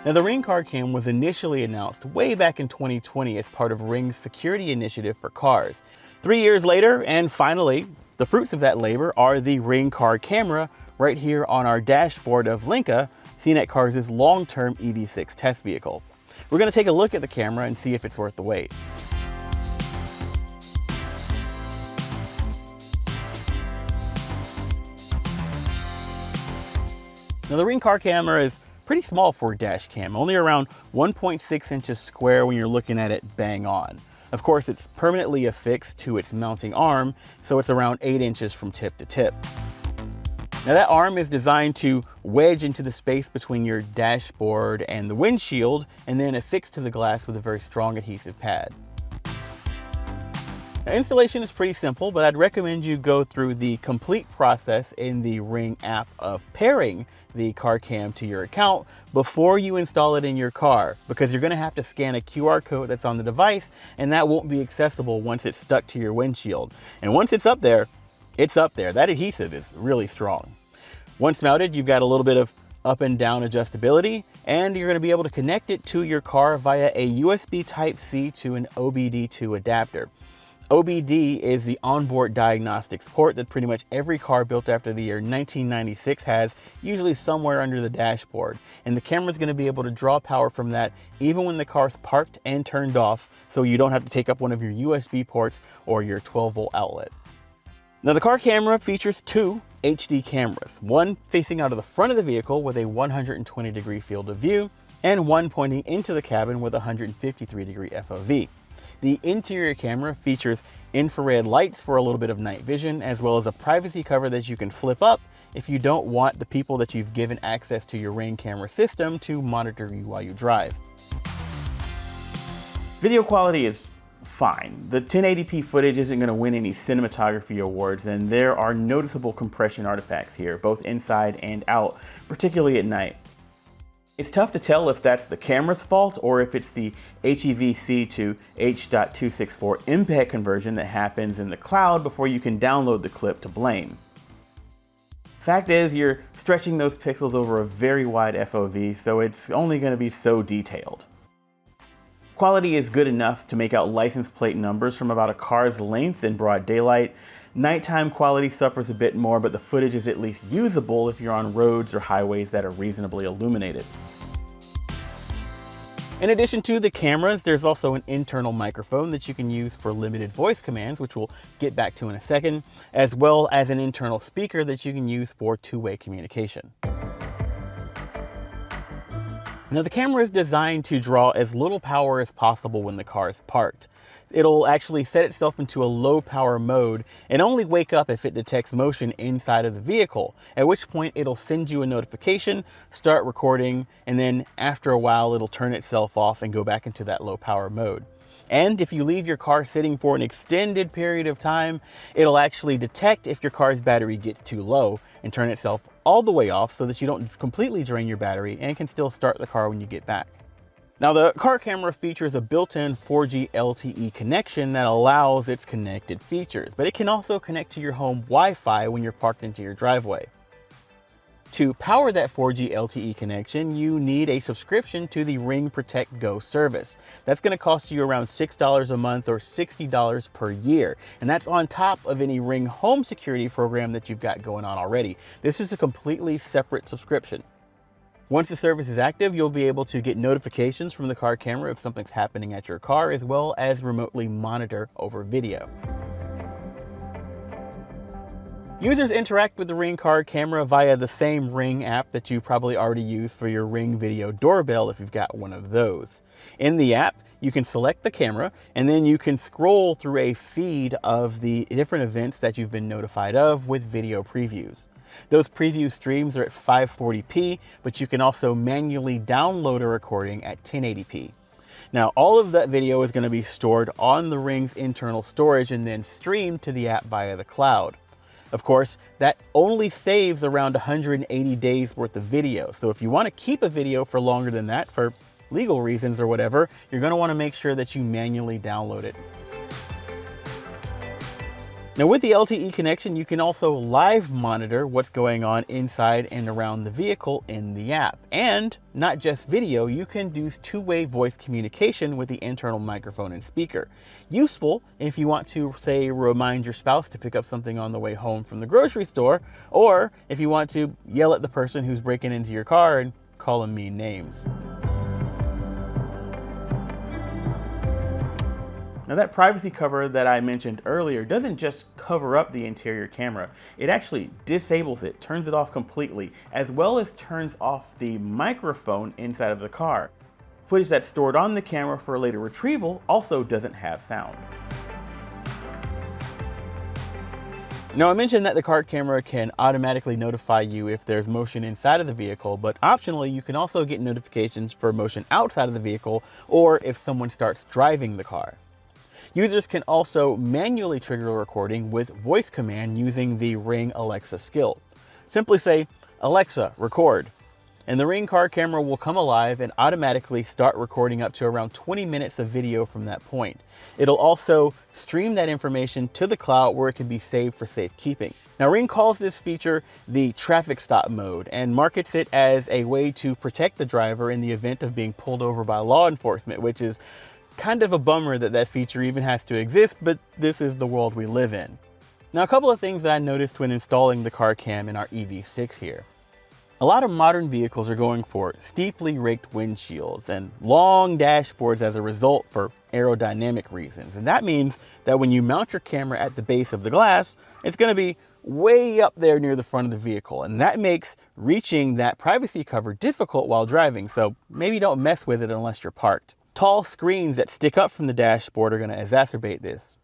Now, the Ring Car Cam was initially announced way back in 2020 as part of Ring's security initiative for cars. 3 years later, and finally, the fruits of that labor are the Ring Car camera right here on our dashboard of Linka, CNET Cars' long-term EV6 test vehicle. We're going to take a look at the camera and see if it's worth the wait. Now, the Ring Car camera is pretty small for a dash cam, only around 1.6 inches square when you're looking at it bang on. Of course, it's permanently affixed to its mounting arm, so it's around 8 inches from tip to tip. Now, that arm is designed to wedge into the space between your dashboard and the windshield, and then affixed to the glass with a very strong adhesive pad. Now, installation is pretty simple, but I'd recommend you go through the complete process in the Ring app of pairing the car cam to your account before you install it in your car, because you're going to have to scan a QR code that's on the device, and that won't be accessible once it's stuck to your windshield. And once it's up there, it's up there. That adhesive is really strong. Once mounted, you've got a little bit of up and down adjustability, and you're going to be able to connect it to your car via a USB Type-C to an OBD2 adapter. OBD is the onboard diagnostics port that pretty much every car built after the year 1996 has, usually somewhere under the dashboard. And the camera is going to be able to draw power from that even when the car's parked and turned off, so you don't have to take up one of your USB ports or your 12-volt outlet. Now, the car camera features two HD cameras, one facing out of the front of the vehicle with a 120-degree field of view, and one pointing into the cabin with a 153-degree FOV. The interior camera features infrared lights for a little bit of night vision, as well as a privacy cover that you can flip up if you don't want the people that you've given access to your Ring camera system to monitor you while you drive. Video quality is fine. The 1080p footage isn't going to win any cinematography awards, and there are noticeable compression artifacts here, both inside and out, particularly at night. It's tough to tell if that's the camera's fault or if it's the HEVC to H.264 MPEG conversion that happens in the cloud before you can download the clip to blame. Fact is, you're stretching those pixels over a very wide FOV, so it's only going to be so detailed. Quality is good enough to make out license plate numbers from about a car's length in broad daylight. Nighttime quality suffers a bit more, but the footage is at least usable if you're on roads or highways that are reasonably illuminated. In addition to the cameras, there's also an internal microphone that you can use for limited voice commands, which we'll get back to in a second, as well as an internal speaker that you can use for two-way communication. Now, the camera is designed to draw as little power as possible when the car is parked. It'll actually set itself into a low power mode and only wake up if it detects motion inside of the vehicle, at which point it'll send you a notification, start recording, and then after a while it'll turn itself off and go back into that low power mode. And if you leave your car sitting for an extended period of time, it'll actually detect if your car's battery gets too low and turn itself all the way off so that you don't completely drain your battery and can still start the car when you get back. Now, the car camera features a built-in 4G LTE connection that allows its connected features, but it can also connect to your home Wi-Fi when you're parked into your driveway. To power that 4G LTE connection, you need a subscription to the Ring Protect Go service. That's going to cost you around $6 a month or $60 per year, and that's on top of any Ring home security program that you've got going on already. This is a completely separate subscription. Once the service is active, you'll be able to get notifications from the car camera if something's happening at your car, as well as remotely monitor over video. Users interact with the Ring car camera via the same Ring app that you probably already use for your Ring video doorbell if you've got one of those. In the app, you can select the camera, and then you can scroll through a feed of the different events that you've been notified of with video previews. Those preview streams are at 540p, but you can also manually download a recording at 1080p. Now, all of that video is going to be stored on the Ring's internal storage and then streamed to the app via the cloud. Of course, that only saves around 180 days worth of video. So if you want to keep a video for longer than that, for legal reasons or whatever, you're going to want to make sure that you manually download it. Now with the LTE connection, you can also live monitor what's going on inside and around the vehicle in the app. And not just video, you can do two-way voice communication with the internal microphone and speaker. Useful if you want to, say, remind your spouse to pick up something on the way home from the grocery store, or if you want to yell at the person who's breaking into your car and call them mean names. Now that privacy cover that I mentioned earlier doesn't just cover up the interior camera, it actually disables it, turns it off completely, as well as turns off the microphone inside of the car. Footage that's stored on the camera for later retrieval also doesn't have sound. Now I mentioned that the car camera can automatically notify you if there's motion inside of the vehicle, but optionally you can also get notifications for motion outside of the vehicle or if someone starts driving the car. Users can also manually trigger a recording with voice command using the Ring Alexa skill. Simply say, "Alexa, record," and the Ring car camera will come alive and automatically start recording up to around 20 minutes of video from that point. It'll also stream that information to the cloud where it can be saved for safekeeping. Now Ring calls this feature the traffic stop mode and markets it as a way to protect the driver in the event of being pulled over by law enforcement, which is kind of a bummer that that feature even has to exist, but this is the world we live in. Now a couple of things that I noticed when installing the car cam in our EV6 here. A lot of modern vehicles are going for steeply raked windshields and long dashboards as a result for aerodynamic reasons. And that means that when you mount your camera at the base of the glass, it's going to be way up there near the front of the vehicle. And that makes reaching that privacy cover difficult while driving. So maybe don't mess with it unless you're parked. Tall screens that stick up from the dashboard are going to exacerbate this.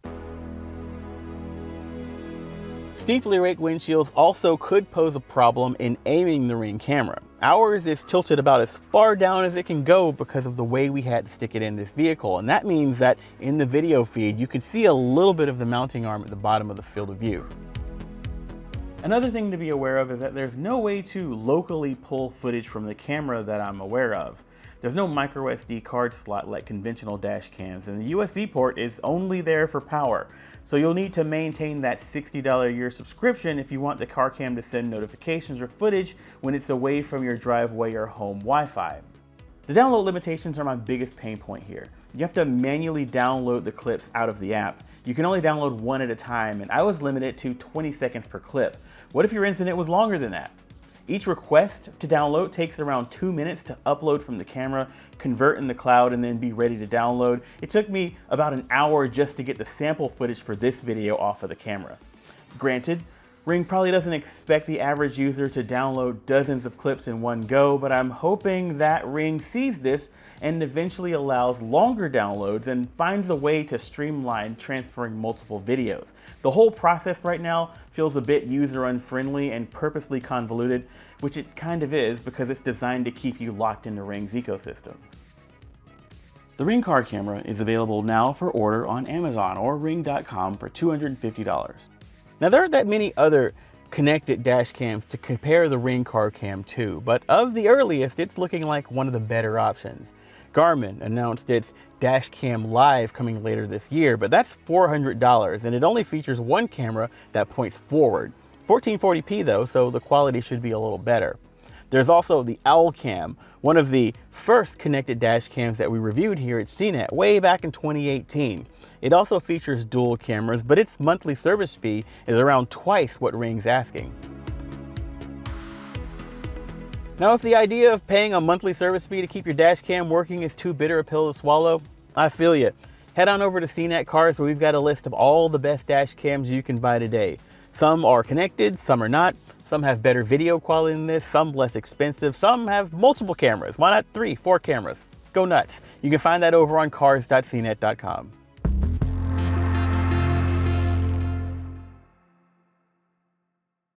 Steeply raked windshields also could pose a problem in aiming the Ring camera. Ours is tilted about as far down as it can go because of the way we had to stick it in this vehicle, and that means that in the video feed you can see a little bit of the mounting arm at the bottom of the field of view. Another thing to be aware of is that there's no way to locally pull footage from the camera that I'm aware of. There's no micro SD card slot like conventional dash cams, and the USB port is only there for power. So you'll need to maintain that $60 a year subscription if you want the car cam to send notifications or footage when it's away from your driveway or home Wi-Fi. The download limitations are my biggest pain point here. You have to manually download the clips out of the app. You can only download one at a time, and I was limited to 20 seconds per clip. What if your incident was longer than that? Each request to download takes around 2 minutes to upload from the camera, convert in the cloud, and then be ready to download. It took me about an hour just to get the sample footage for this video off of the camera. Granted, Ring probably doesn't expect the average user to download dozens of clips in one go, but I'm hoping that Ring sees this and eventually allows longer downloads and finds a way to streamline transferring multiple videos. The whole process right now feels a bit user unfriendly and purposely convoluted, which it kind of is because it's designed to keep you locked into Ring's ecosystem. The Ring car camera is available now for order on Amazon or ring.com for $250. Now there aren't that many other connected dash cams to compare the Ring car cam to, but of the earliest, it's looking like one of the better options. Garmin announced its Dash Cam Live coming later this year, but that's $400 and it only features one camera that points forward. 1440p though, so the quality should be a little better. There's also the Owl Cam, one of the first connected dash cams that we reviewed here at CNET way back in 2018. It also features dual cameras, but its monthly service fee is around twice what Ring's asking. Now, if the idea of paying a monthly service fee to keep your dash cam working is too bitter a pill to swallow, I feel you. Head on over to CNET Cars where we've got a list of all the best dash cams you can buy today. Some are connected, some are not. Some have better video quality than this, some less expensive, some have multiple cameras. Why not 3, 4 cameras? Go nuts. You can find that over on cars.cnet.com.